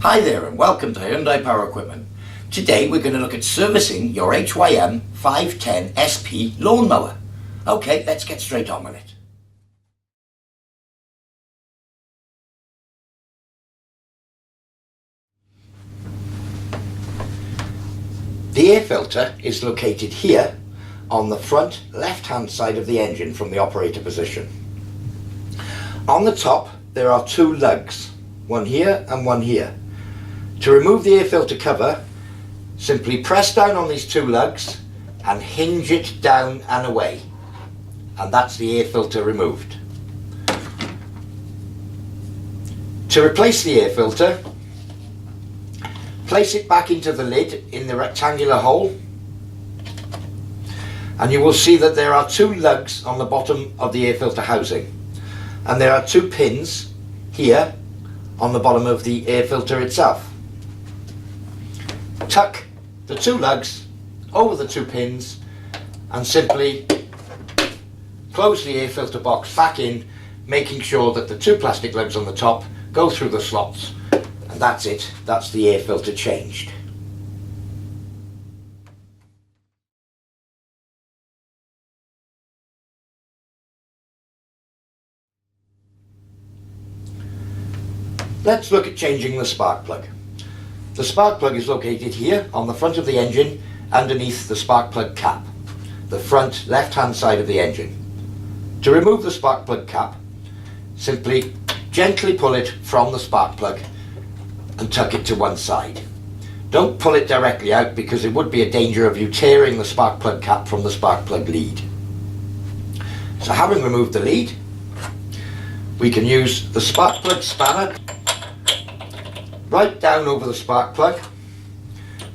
Hi there and welcome to Hyundai Power Equipment. Today we're going to look at servicing your HYM510SP lawnmower. Okay, let's get straight on with it. The air filter is located here on the front left hand side of the engine from the operator position. On the top there are two lugs, one here and one here. To remove the air filter cover, simply press down on these two lugs and hinge it down and away, and that's the air filter removed. To replace the air filter, place it back into the lid in the rectangular hole, and you will see that there are two lugs on the bottom of the air filter housing, and there are two pins here on the bottom of the air filter itself. Tuck the two lugs over the two pins and simply close the air filter box back in, making sure that the two plastic lugs on the top go through the slots, and that's it. That's the air filter changed. Let's look at changing the spark plug. The spark plug is located here on the front of the engine underneath the spark plug cap, the front left hand side of the engine. To remove the spark plug cap, simply gently pull it from the spark plug and tuck it to one side. Don't pull it directly out because there would be a danger of you tearing the spark plug cap from the spark plug lead. So having removed the lead, we can use the spark plug spanner right down over the spark plug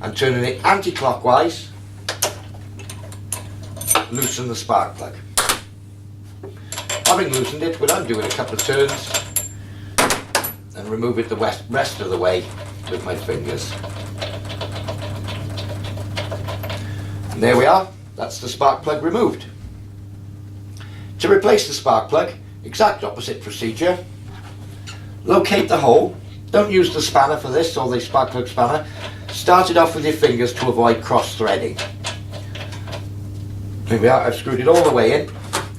and turning it anti-clockwise, loosen the spark plug. Having loosened it, we'll undo it a couple of turns and remove it the rest of the way with my fingers. And there we are, that's the spark plug removed. To replace the spark plug, exact opposite procedure. Locate the hole. Don't use the spanner for this, or the spark plug spanner. Start it off with your fingers to avoid cross-threading. Here we are, I've screwed it all the way in,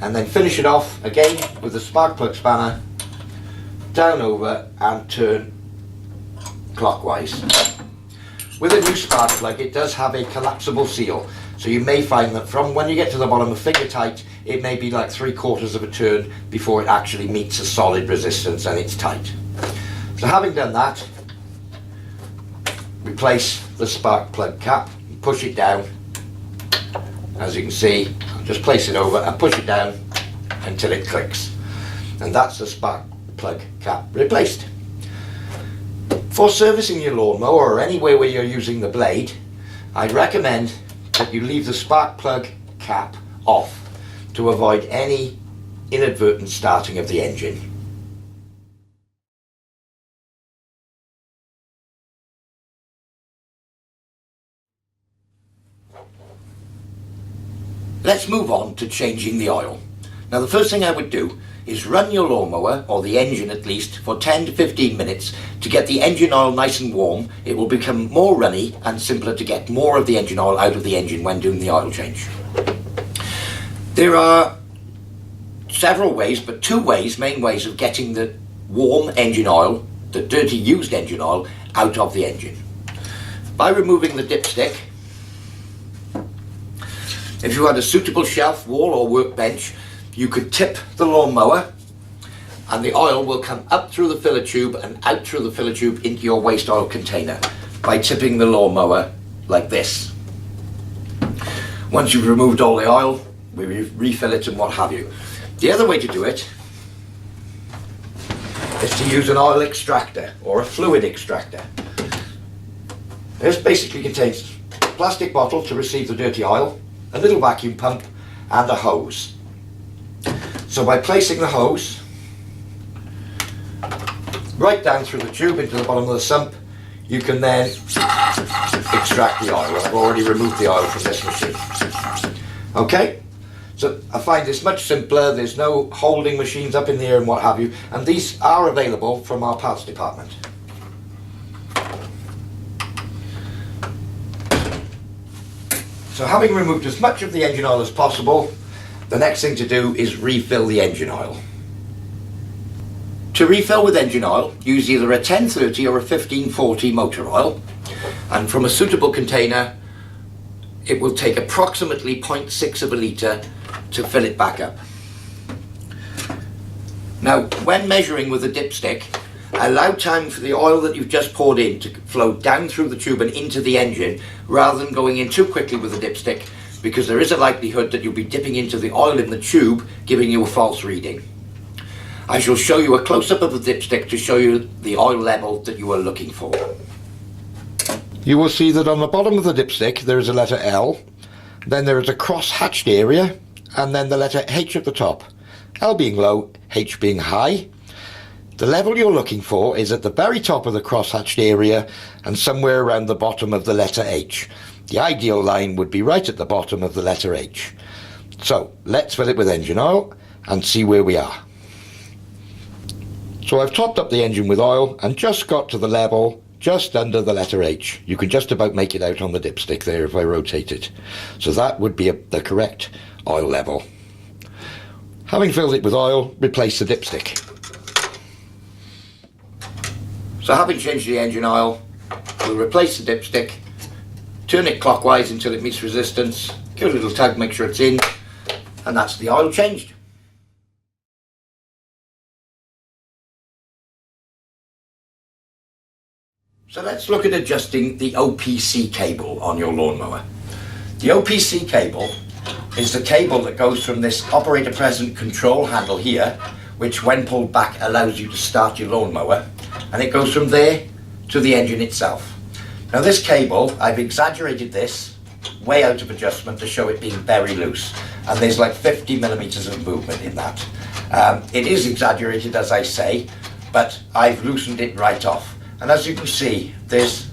and then finish it off again with the spark plug spanner, down over and turn clockwise. With a new spark plug, it does have a collapsible seal, so you may find that from when you get to the bottom of finger tight, it may be like 3/4 of a turn before it actually meets a solid resistance and it's tight. So having done that, replace the spark plug cap, push it down. As you can see, just place it over and push it down until it clicks. And that's the spark plug cap replaced. For servicing your lawnmower or anywhere where you're using the blade, I'd recommend that you leave the spark plug cap off to avoid any inadvertent starting of the engine. Let's move on to changing the oil. Now the first thing I would do is run your lawnmower, or the engine at least, for 10 to 15 minutes to get the engine oil nice and warm. It will become more runny and simpler to get more of the engine oil out of the engine when doing the oil change. There are several ways, but two main ways of getting the warm engine oil, the dirty used engine oil, out of the engine. By removing the dipstick. If you had a suitable shelf, wall or workbench, you could tip the lawnmower and the oil will come up through the filler tube and out through the filler tube into your waste oil container by tipping the lawnmower like this. Once you've removed all the oil, we refill it and what have you. The other way to do it is to use an oil extractor or a fluid extractor. This basically contains a plastic bottle to receive the dirty oil, a little vacuum pump and a hose. So by placing the hose right down through the tube into the bottom of the sump, you can then extract the oil. I've already removed the oil from this machine. Okay, so I find this much simpler. There's no holding machines up in the air and what have you, and these are available from our parts department. So having removed as much of the engine oil as possible, the next thing to do is refill the engine oil. To refill with engine oil, use either a 1030 or a 1540 motor oil, and from a suitable container it will take approximately 0.6 of a litre to fill it back up. Now, when measuring with a dipstick, allow time for the oil that you've just poured in to flow down through the tube and into the engine rather than going in too quickly with a dipstick, because there is a likelihood that you'll be dipping into the oil in the tube, giving you a false reading. I shall show you a close-up of the dipstick to show you the oil level that you are looking for. You will see that on the bottom of the dipstick there is a letter L, then there is a cross-hatched area, and then the letter H at the top. L being low, H being high. The level you're looking for is at the very top of the cross-hatched area and somewhere around the bottom of the letter H. The ideal line would be right at the bottom of the letter H. So let's fill it with engine oil and see where we are. So I've topped up the engine with oil and just got to the level just under the letter H. You can just about make it out on the dipstick there if I rotate it. So that would be the correct oil level. Having filled it with oil, replace the dipstick. So having changed the engine oil, we'll replace the dipstick, turn it clockwise until it meets resistance, give it a little tug, make sure it's in, and that's the oil changed. So let's look at adjusting the OPC cable on your lawnmower. The OPC cable is the cable that goes from this operator present control handle here, which when pulled back allows you to start your lawnmower, and it goes from there to the engine itself. Now this cable, I've exaggerated this way out of adjustment to show it being very loose, and there's like 50 millimeters of movement in that. It is exaggerated, as I say, but I've loosened it right off. And as you can see, there's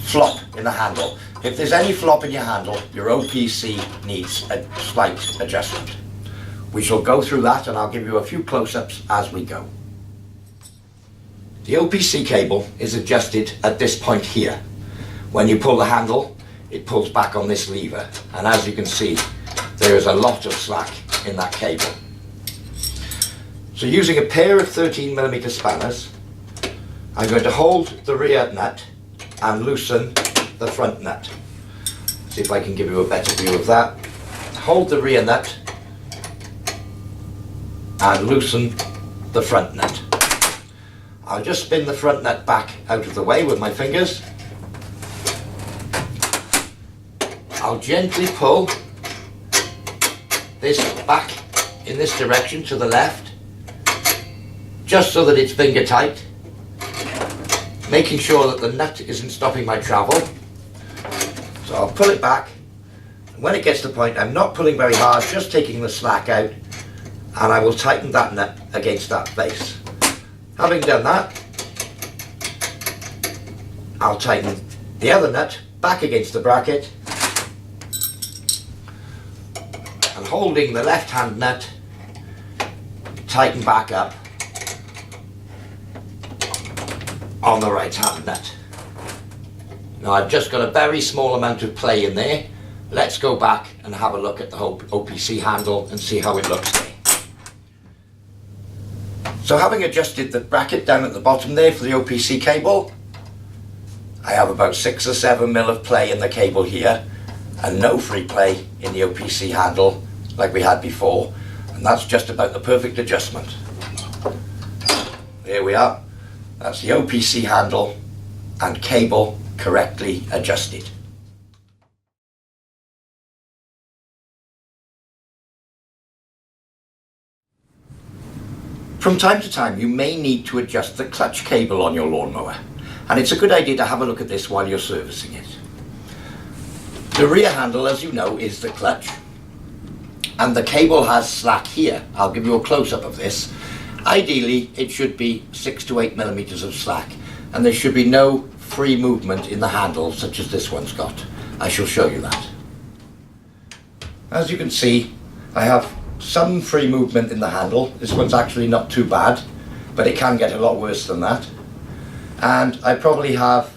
flop in the handle. If there's any flop in your handle, your OPC needs a slight adjustment. We shall go through that and I'll give you a few close-ups as we go. The OPC cable is adjusted at this point here. When you pull the handle, it pulls back on this lever, and as you can see, there is a lot of slack in that cable. So using a pair of 13mm spanners, I'm going to hold the rear nut and loosen the front nut. See if I can give you a better view of that. Hold the rear nut and loosen the front nut. I'll just spin the front nut back out of the way with my fingers. I'll gently pull this back in this direction to the left, just so that it's finger tight, making sure that the nut isn't stopping my travel. So I'll pull it back, and when it gets to the point, I'm not pulling very hard, just taking the slack out, and I will tighten that nut against that face. Having done that, I'll tighten the other nut back against the bracket, and holding the left hand nut, tighten back up on the right hand nut. Now I've just got a very small amount of play in there. Let's go back and have a look at the whole OPC handle and see how it looks there. So having adjusted the bracket down at the bottom there for the OPC cable, I have about 6 or 7 mil of play in the cable here and no free play in the OPC handle like we had before, and that's just about the perfect adjustment. There we are. That's the OPC handle and cable correctly adjusted. From time to time you may need to adjust the clutch cable on your lawnmower, and it's a good idea to have a look at this while you're servicing it. The rear handle, as you know, is the clutch, and the cable has slack here. I'll give you a close-up of this. Ideally it should be 6 to 8 millimeters of slack, and there should be no free movement in the handle such as this one's got. I shall show you that. As you can see, I have some free movement in the handle. This one's actually not too bad, but it can get a lot worse than that. And I probably have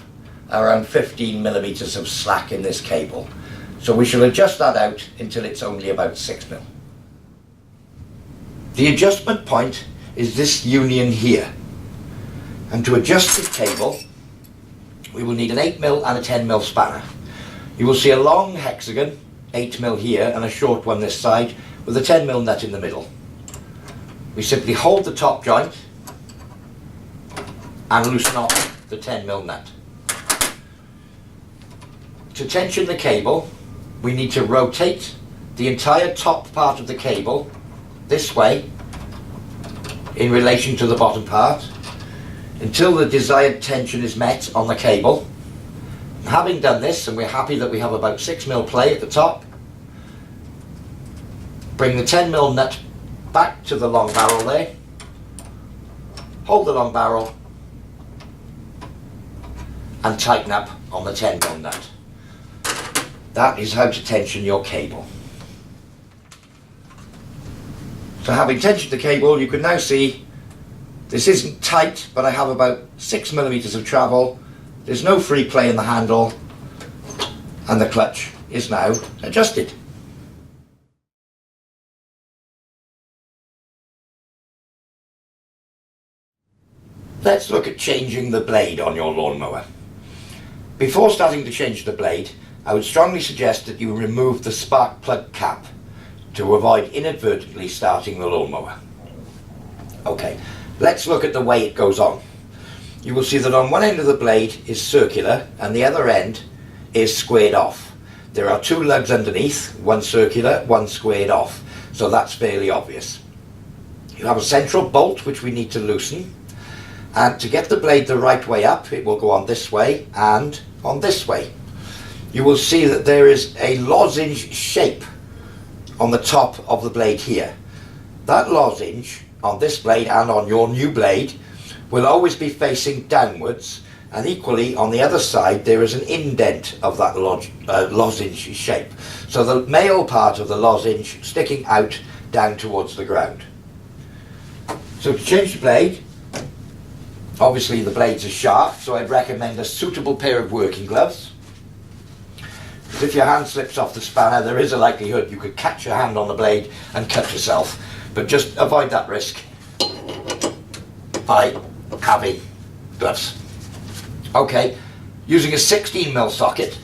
around 15 millimeters of slack in this cable. So we shall adjust that out until it's only about 6 mil. The adjustment point is this union here. And to adjust the cable, we will need an 8 mil and a 10 mil spanner. You will see a long hexagon, 8 mil here, and a short one this side, with a 10 mil nut in the middle. We simply hold the top joint and loosen off the 10 mil nut. To tension the cable, we need to rotate the entire top part of the cable this way in relation to the bottom part until the desired tension is met on the cable. Having done this, and we're happy that we have about 6 mil play at the top, bring the 10 mil nut back to the long barrel there, hold the long barrel and tighten up on the 10 mil nut. That is how to tension your cable. So having tensioned the cable, you can now see this isn't tight, but I have about 6 millimeters of travel. There's no free play in the handle, and the clutch is now adjusted. Let's look at changing the blade on your lawnmower. Before starting to change the blade, I would strongly suggest that you remove the spark plug cap to avoid inadvertently starting the lawnmower. Okay, let's look at the way it goes on. You will see that on one end of the blade is circular and the other end is squared off. There are two lugs underneath, one circular, one squared off, so that's fairly obvious. You have a central bolt which we need to loosen, and to get the blade the right way up, it will go on this way and on this way. You will see that there is a lozenge shape on the top of the blade here. That lozenge on this blade and on your new blade will always be facing downwards, and equally on the other side there is an indent of that lozenge shape. So the male part of the lozenge sticking out down towards the ground. So to change the blade, obviously the blades are sharp, so I'd recommend a suitable pair of working gloves. Because if your hand slips off the spanner, there is a likelihood you could catch your hand on the blade and cut yourself. But just avoid that risk by having gloves. Okay, using a 16 mil socket.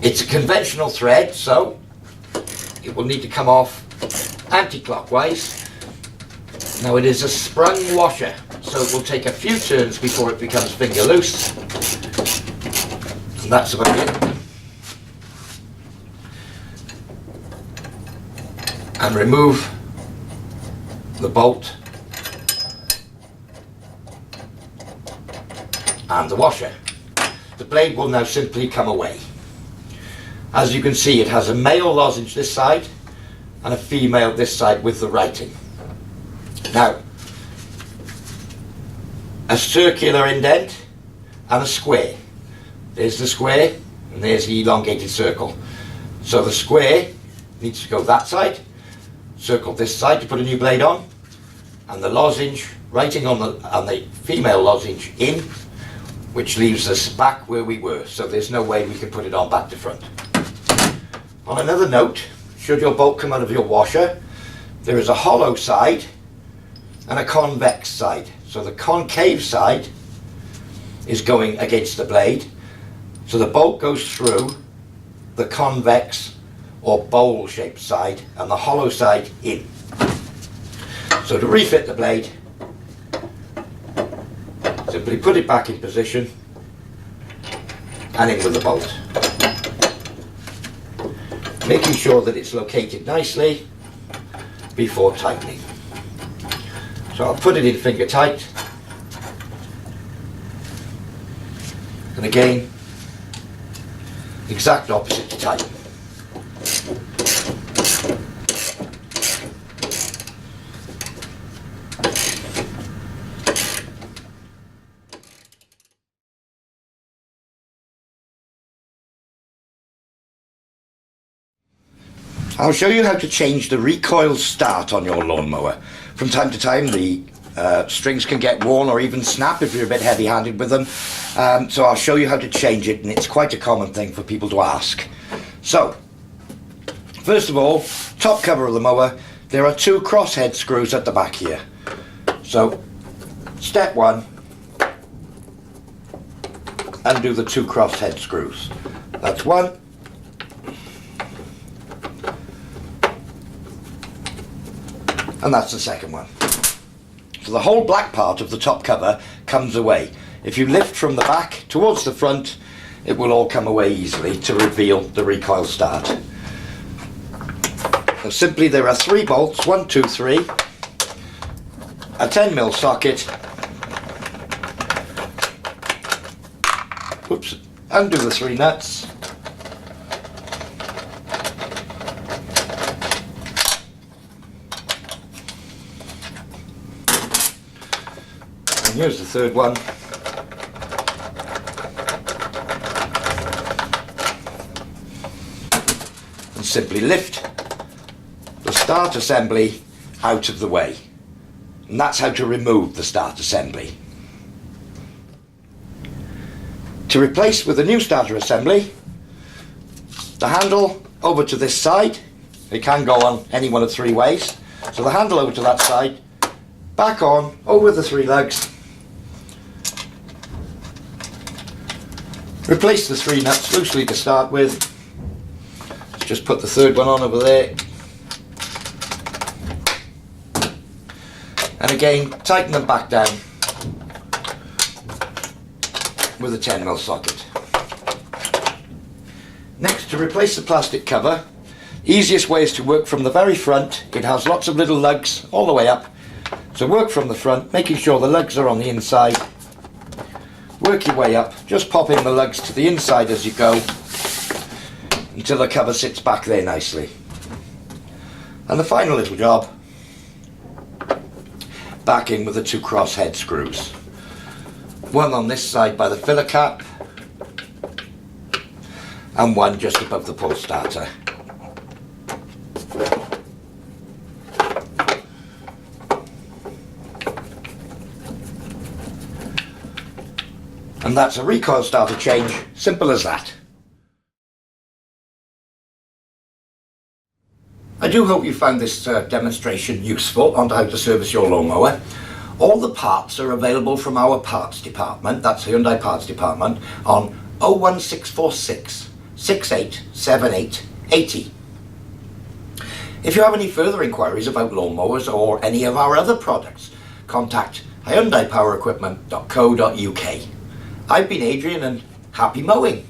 It's a conventional thread, so it will need to come off anti-clockwise. Now it is a sprung washer, so it will take a few turns before it becomes finger loose. And that's about it. And remove the bolt and the washer. The blade will now simply come away. As you can see, it has a male lozenge this side and a female this side with the writing. Now, a circular indent and a square. There's the square and there's the elongated circle. So the square needs to go that side, circle this side to put a new blade on, and the lozenge writing on the female lozenge in, which leaves us back where we were, so there's no way we can put it on back to front. On another note, should your bolt come out of your washer, there is a hollow side and a convex side. So the concave side is going against the blade, so the bolt goes through the convex or bowl shaped side and the hollow side in. So to refit the blade, simply put it back in position and in with the bolt, making sure that it's located nicely before tightening. So I'll put it in finger tight, and again exact opposite to tighten. I'll show you how to change the recoil start on your lawnmower. From time to time the strings can get worn or even snap if you're a bit heavy-handed with them. So I'll show you how to change it, and it's quite a common thing for people to ask. So, first of all, top cover of the mower, there are 2 crosshead screws at the back here. So, step 1, undo the 2 crosshead screws. That's 1. And that's the second one. So the whole black part of the top cover comes away. If you lift from the back towards the front, it will all come away easily to reveal the recoil start. So simply there are 3 bolts, 1, 2, 3, a 10mm socket, whoops, undo the 3 nuts, and here's the third one. And simply lift the start assembly out of the way. And that's how to remove the start assembly. To replace with the new starter assembly, the handle over to this side. It can go on any one of 3 ways. So the handle over to that side, back on, over the 3 lugs. Replace the 3 nuts loosely to start with. Let's just put the third one on over there. And again, tighten them back down with a 10mm socket. Next, to replace the plastic cover, easiest way is to work from the very front. It has lots of little lugs all the way up. So work from the front, making sure the lugs are on the inside. Work your way up, just pop in the lugs to the inside as you go until the cover sits back there nicely. And the final little job, back in with the 2 crosshead screws. One on this side by the filler cap and one just above the pull starter. And that's a recoil starter change, simple as that. I do hope you found this demonstration useful on how to service your lawnmower. All the parts are available from our parts department, that's Hyundai Parts Department, on 01646 6878 80. If you have any further inquiries about lawnmowers or any of our other products, contact hyundaipowerequipment.co.uk. I've been Adrian and happy mowing!